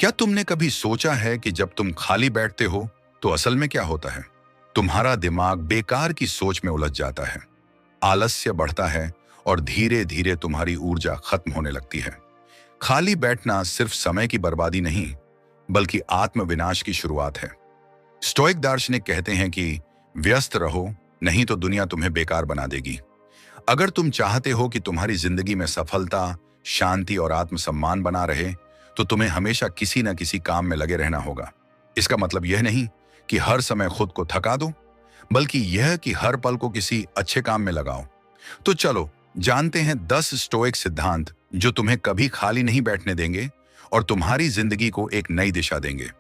क्या तुमने कभी सोचा है कि जब तुम खाली बैठते हो तो असल में क्या होता है? तुम्हारा दिमाग बेकार की सोच में उलझ जाता है, आलस्य बढ़ता है और धीरे धीरे तुम्हारी ऊर्जा खत्म होने लगती है। खाली बैठना सिर्फ समय की बर्बादी नहीं, बल्कि आत्मविनाश की शुरुआत है। स्टोइक दार्शनिक कहते हैं कि व्यस्त रहो, नहीं तो दुनिया तुम्हें बेकार बना देगी। अगर तुम चाहते हो कि तुम्हारी जिंदगी में सफलता, शांति और आत्मसम्मान बना रहे, तो तुम्हें हमेशा किसी न किसी काम में लगे रहना होगा। इसका मतलब यह नहीं कि हर समय खुद को थका दो, बल्कि यह कि हर पल को किसी अच्छे काम में लगाओ। तो चलो जानते हैं 10 स्टोइक सिद्धांत जो तुम्हें कभी खाली नहीं बैठने देंगे और तुम्हारी जिंदगी को एक नई दिशा देंगे।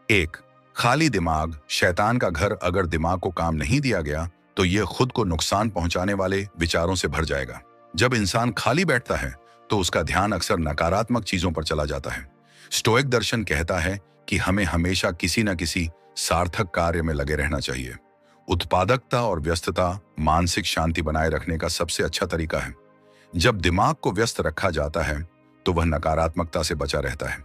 1, खाली दिमाग शैतान का घर। अगर दिमाग को काम नहीं दिया गया तो यह खुद को नुकसान पहुंचाने वाले विचारों से भर जाएगा। जब इंसान खाली बैठता है तो उसका ध्यान अक्सर नकारात्मक चीजों पर चला जाता है। स्टोइक दर्शन कहता है कि हमें हमेशा किसी न किसी सार्थक कार्य में लगे रहना चाहिए। उत्पादकता और व्यस्तता मानसिक शांति बनाए रखने का सबसे अच्छा तरीका है। जब दिमाग को व्यस्त रखा जाता है तो वह नकारात्मकता से बचा रहता है।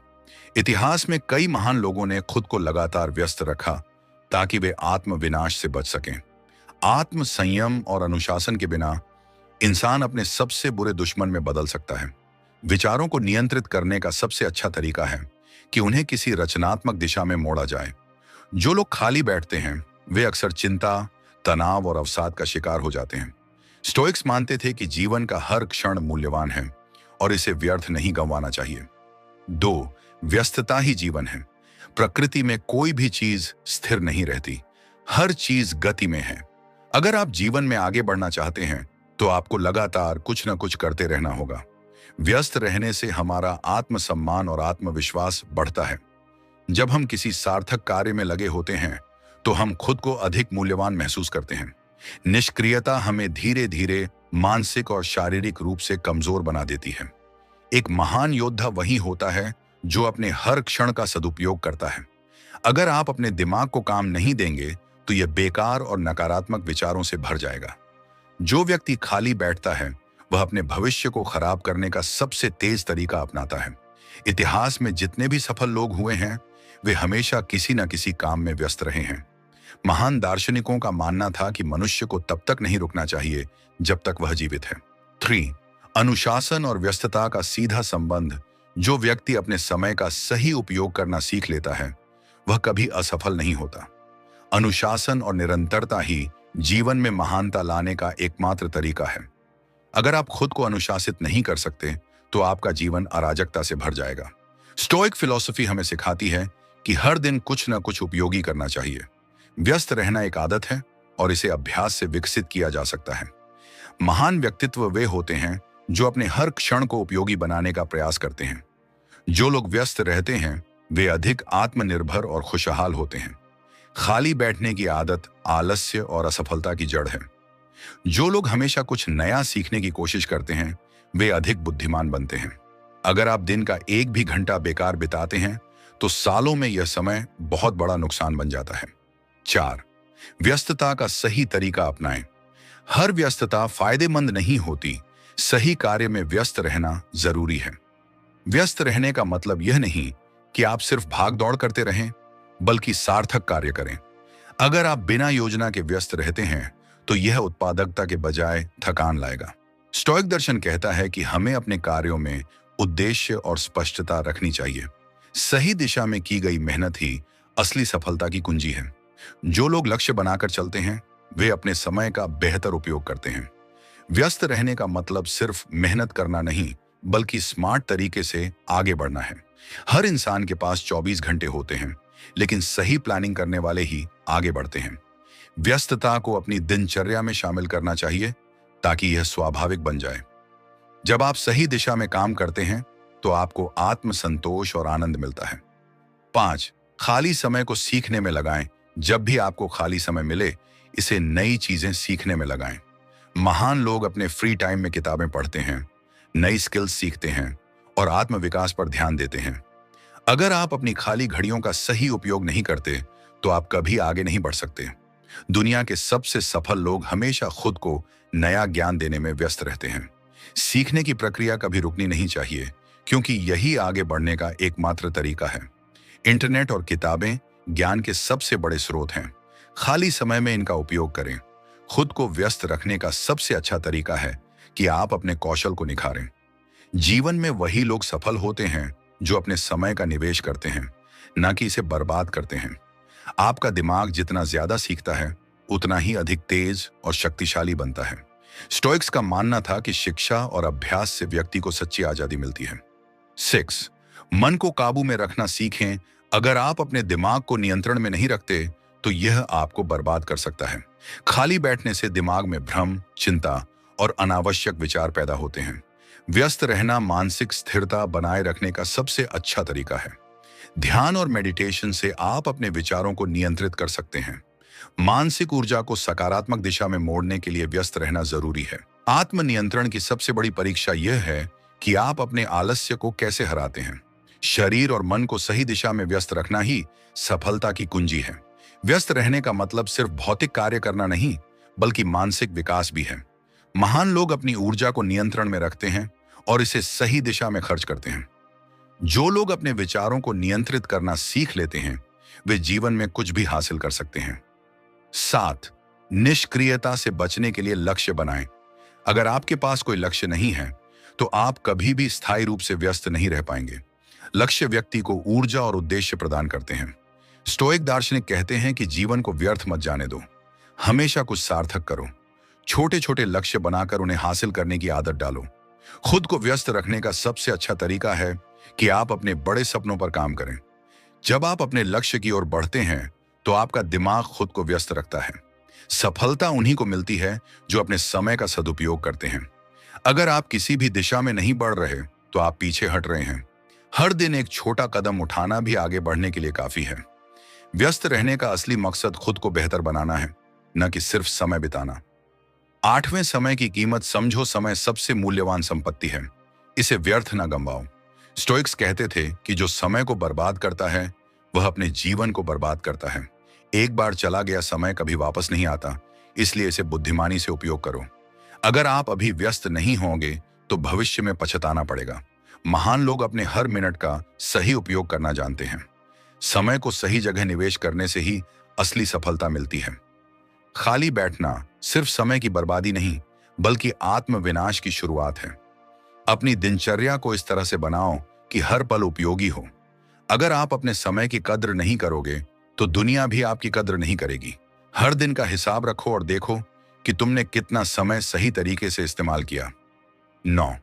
इतिहास में कई महान लोगों ने खुद को लगातार व्यस्त रखा ताकि वे आत्मविनाश से बच सकें। आत्म संयम और अनुशासन के बिना इंसान अपने सबसे बुरे दुश्मन में बदल सकता है। विचारों को नियंत्रित करने का सबसे अच्छा तरीका है कि उन्हें किसी रचनात्मक दिशा में मोड़ा जाए। जो लोग खाली बैठते हैं वे अक्सर चिंता, तनाव और अवसाद का शिकार हो जाते हैं। स्टोइक्स मानते थे कि जीवन का हर क्षण मूल्यवान है और इसे व्यर्थ नहीं गंवाना चाहिए। 2, व्यस्तता ही जीवन है। प्रकृति में कोई भी चीज स्थिर नहीं रहती, हर चीज गति में है। अगर आप जीवन में आगे बढ़ना चाहते हैं तो आपको लगातार कुछ न कुछ करते रहना होगा। व्यस्त रहने से हमारा आत्मसम्मान और आत्मविश्वास बढ़ता है। जब हम किसी सार्थक कार्य में लगे होते हैं तो हम खुद को अधिक मूल्यवान महसूस करते हैं। निष्क्रियता हमें धीरे धीरे मानसिक और शारीरिक रूप से कमजोर बना देती है। एक महान योद्धा वही होता है जो अपने हर क्षण का सदुपयोग करता है। अगर आप अपने दिमाग को काम नहीं देंगे तो यह बेकार और नकारात्मक विचारों से भर जाएगा। जो व्यक्ति खाली बैठता है वह अपने भविष्य को खराब करने का सबसे तेज तरीका अपनाता है। इतिहास में जितने भी सफल लोग हुए हैं वे हमेशा किसी न किसी काम में व्यस्त रहे हैं। महान दार्शनिकों का मानना था कि मनुष्य को तब तक नहीं रुकना चाहिए जब तक वह जीवित है। 3, अनुशासन और व्यस्तता का सीधा संबंध। जो व्यक्ति अपने समय का सही उपयोग करना सीख लेता है वह कभी असफल नहीं होता। अनुशासन और निरंतरता ही जीवन में महानता लाने का एकमात्र तरीका है। अगर आप खुद को अनुशासित नहीं कर सकते तो आपका जीवन अराजकता से भर जाएगा। स्टोइक फिलॉसफी हमें सिखाती है कि हर दिन कुछ न कुछ उपयोगी करना चाहिए। व्यस्त रहना एक आदत है और इसे अभ्यास से विकसित किया जा सकता है। महान व्यक्तित्व वे होते हैं जो अपने हर क्षण को उपयोगी बनाने का प्रयास करते हैं। जो लोग व्यस्त रहते हैं वे अधिक आत्मनिर्भर और खुशहाल होते हैं। खाली बैठने की आदत आलस्य और असफलता की जड़ है। जो लोग हमेशा कुछ नया सीखने की कोशिश करते हैं वे अधिक बुद्धिमान बनते हैं। अगर आप दिन का 1 भी घंटा बेकार बिताते हैं तो सालों में यह समय बहुत बड़ा नुकसान बन जाता है। 4, व्यस्तता का सही तरीका अपनाएं। हर व्यस्तता फायदेमंद नहीं होती, सही कार्य में व्यस्त रहना जरूरी है। व्यस्त रहने का मतलब यह नहीं कि आप सिर्फ भाग दौड़ करते रहें, बल्कि सार्थक कार्य करें। अगर आप बिना योजना के व्यस्त रहते हैं तो यह उत्पादकता के बजाय थकान लाएगा। स्टोइक दर्शन कहता है कि हमें अपने कार्यों में उद्देश्य और स्पष्टता रखनी चाहिए। सही दिशा में की गई मेहनत ही असली सफलता की कुंजी है। जो लोग लक्ष्य बनाकर चलते हैं वे अपने समय का बेहतर उपयोग करते हैं। व्यस्त रहने का मतलब सिर्फ मेहनत करना नहीं, बल्कि स्मार्ट तरीके से आगे बढ़ना है। हर इंसान के पास 24 घंटे होते हैं, लेकिन सही प्लानिंग करने वाले ही आगे बढ़ते हैं। व्यस्तता को अपनी दिनचर्या में शामिल करना चाहिए ताकि यह स्वाभाविक बन जाए। जब आप सही दिशा में काम करते हैं तो आपको आत्मसंतोष और आनंद मिलता है। 5, खाली समय को सीखने में लगाएं। जब भी आपको खाली समय मिले इसे नई चीजें सीखने में लगाएं। महान लोग अपने फ्री टाइम में किताबें पढ़ते हैं, नई स्किल्स सीखते हैं और आत्मविकास पर ध्यान देते हैं। अगर आप अपनी खाली घड़ियों का सही उपयोग नहीं करते तो आप कभी आगे नहीं बढ़ सकते। दुनिया के सबसे सफल लोग हमेशा खुद को नया ज्ञान देने में व्यस्त रहते हैं। सीखने की प्रक्रिया कभी रुकनी नहीं चाहिए, क्योंकि यही आगे बढ़ने का एकमात्र तरीका है। इंटरनेट और किताबें ज्ञान के सबसे बड़े स्रोत हैं। खाली समय में इनका उपयोग करें। खुद को व्यस्त रखने का सबसे अच्छा तरीका है कि आप अपने कौशल को निखारें। जीवन में वही लोग सफल होते हैं जो अपने समय का निवेश करते हैं, न कि इसे बर्बाद करते हैं। आपका दिमाग जितना ज्यादा सीखता है, उतना ही अधिक तेज और शक्तिशाली बनता है। स्टोइक्स का मानना था कि शिक्षा और अभ्यास से व्यक्ति को सच्ची आजादी मिलती है। 6. मन को काबू में रखना सीखें। अगर आप अपने दिमाग को नियंत्रण में नहीं रखते, तो यह आपको बर्बाद कर सकता है। खाली बैठने से दिमाग में भ्रम, चिंता और अनावश्यक विचार पैदा होते हैं। व्यस्त रहना मानसिक स्थिरता बनाए रखने का सबसे अच्छा तरीका है। ध्यान और मेडिटेशन से आप अपने विचारों को नियंत्रित कर सकते हैं। मानसिक ऊर्जा को सकारात्मक दिशा में मोड़ने के लिए व्यस्त रहना जरूरी है। आत्मनियंत्रण की सबसे बड़ी परीक्षा यह है कि आप अपने आलस्य को कैसे हराते हैं। शरीर और मन को सही दिशा में व्यस्त रखना ही सफलता की कुंजी है। व्यस्त रहने का मतलब सिर्फ भौतिक कार्य करना नहीं, बल्कि मानसिक विकास भी है। महान लोग अपनी ऊर्जा को नियंत्रण में रखते हैं और इसे सही दिशा में खर्च करते हैं। जो लोग अपने विचारों को नियंत्रित करना सीख लेते हैं, वे जीवन में कुछ भी हासिल कर सकते हैं। 7. निष्क्रियता से बचने के लिए लक्ष्य बनाएं। अगर आपके पास कोई लक्ष्य नहीं है, तो आप कभी भी स्थायी रूप से व्यस्त नहीं रह पाएंगे। लक्ष्य व्यक्ति को ऊर्जा और उद्देश्य प्रदान करते हैं। स्टोइक दार्शनिक कहते हैं कि जीवन को व्यर्थ मत जाने दो, हमेशा कुछ सार्थक करो। छोटे छोटे लक्ष्य बनाकर उन्हें हासिल करने की आदत डालो। खुद को व्यस्त रखने का सबसे अच्छा तरीका है कि आप अपने बड़े सपनों पर काम करें। जब आप अपने लक्ष्य की ओर बढ़ते हैं, तो आपका दिमाग खुद को व्यस्त रखता है। सफलता उन्हीं को मिलती है जो अपने समय का सदुपयोग करते हैं। अगर आप किसी भी दिशा में नहीं बढ़ रहे, तो आप पीछे हट रहे हैं। हर दिन एक छोटा कदम उठाना भी आगे बढ़ने के लिए काफी है। व्यस्त रहने का असली मकसद खुद को बेहतर बनाना है, न कि सिर्फ समय बिताना। 8वें, समय की कीमत समझो। समय सबसे मूल्यवान संपत्ति है, इसे व्यर्थ न गंवाओ। स्टोइक्स कहते थे कि जो समय को बर्बाद करता है, वह अपने जीवन को बर्बाद करता है। एक बार चला गया समय कभी वापस नहीं आता, इसलिए इसे बुद्धिमानी से उपयोग करो। अगर आप अभी व्यस्त नहीं होंगे, तो भविष्य में पछताना पड़ेगा। महान लोग अपने हर मिनट का सही उपयोग करना जानते हैं। समय को सही जगह निवेश करने से ही असली सफलता मिलती है। खाली बैठना सिर्फ समय की बर्बादी नहीं, बल्कि आत्मविनाश की शुरुआत है। अपनी दिनचर्या को इस तरह से बनाओ कि हर पल उपयोगी हो। अगर आप अपने समय की कद्र नहीं करोगे, तो दुनिया भी आपकी कद्र नहीं करेगी। हर दिन का हिसाब रखो और देखो कि तुमने कितना समय सही तरीके से इस्तेमाल किया। 9.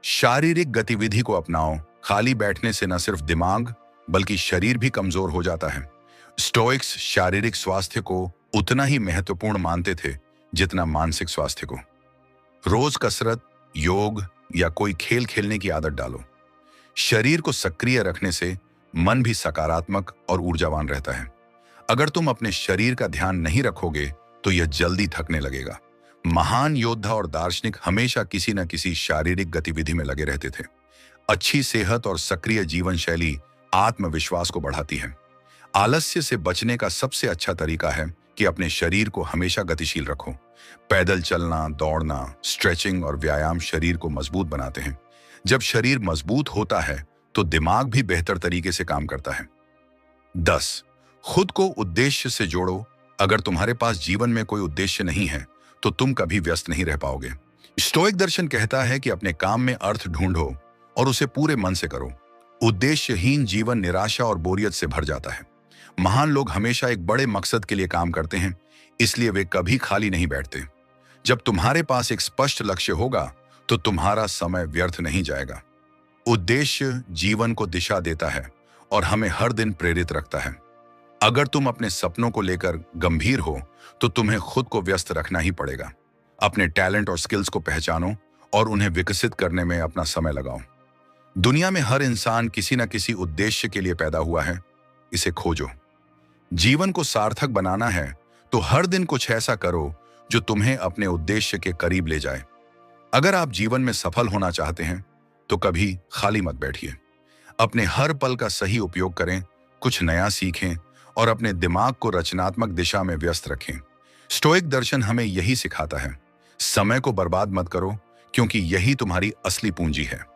शारीरिक गतिविधि को अपनाओ। खाली बैठने से न सिर्फ दिमाग, बल्कि शरीर भी कमजोर हो जाता है। स्टोइक्स शारीरिक स्वास्थ्य को उतना ही महत्वपूर्ण मानते थे जितना मानसिक स्वास्थ्य को। रोज कसरत, योग या कोई खेल खेलने की आदत डालो। शरीर को सक्रिय रखने से मन भी सकारात्मक और ऊर्जावान रहता है। अगर तुम अपने शरीर का ध्यान नहीं रखोगे, तो यह जल्दी थकने लगेगा। महान योद्धा और दार्शनिक हमेशा किसी न किसी शारीरिक गतिविधि में लगे रहते थे। अच्छी सेहत और सक्रिय जीवन शैली आत्मविश्वास को बढ़ाती है। आलस्य से बचने का सबसे अच्छा तरीका है कि अपने शरीर को हमेशा गतिशील रखो। पैदल चलना, दौड़ना, स्ट्रेचिंग और व्यायाम शरीर को मजबूत बनाते हैं। जब शरीर मजबूत होता है, तो दिमाग भी बेहतर तरीके से काम करता है। 10. खुद को उद्देश्य से जोड़ो। अगर तुम्हारे पास जीवन में कोई उद्देश्य नहीं है, तो तुम कभी व्यस्त नहीं रह पाओगे। स्टोइक दर्शन कहता है कि अपने काम में अर्थ ढूंढो और उसे पूरे मन से करो। उद्देश्यहीन जीवन निराशा और बोरियत से भर जाता है। महान लोग हमेशा एक बड़े मकसद के लिए काम करते हैं, इसलिए वे कभी खाली नहीं बैठते। जब तुम्हारे पास एक स्पष्ट लक्ष्य होगा, तो तुम्हारा समय व्यर्थ नहीं जाएगा। उद्देश्य जीवन को दिशा देता है और हमें हर दिन प्रेरित रखता है। अगर तुम अपने सपनों को लेकर गंभीर हो, तो तुम्हें खुद को व्यस्त रखना ही पड़ेगा। अपने टैलेंट और स्किल्स को पहचानो और उन्हें विकसित करने में अपना समय लगाओ। दुनिया में हर इंसान किसी न किसी उद्देश्य के लिए पैदा हुआ है, इसे खोजो। जीवन को सार्थक बनाना है, तो हर दिन कुछ ऐसा करो जो तुम्हें अपने उद्देश्य के करीब ले जाए। अगर आप जीवन में सफल होना चाहते हैं, तो कभी खाली मत बैठिए। अपने हर पल का सही उपयोग करें, कुछ नया सीखें और अपने दिमाग को रचनात्मक दिशा में व्यस्त रखें। स्टोइक दर्शन हमें यही सिखाता है, समय को बर्बाद मत करो, क्योंकि यही तुम्हारी असली पूंजी है।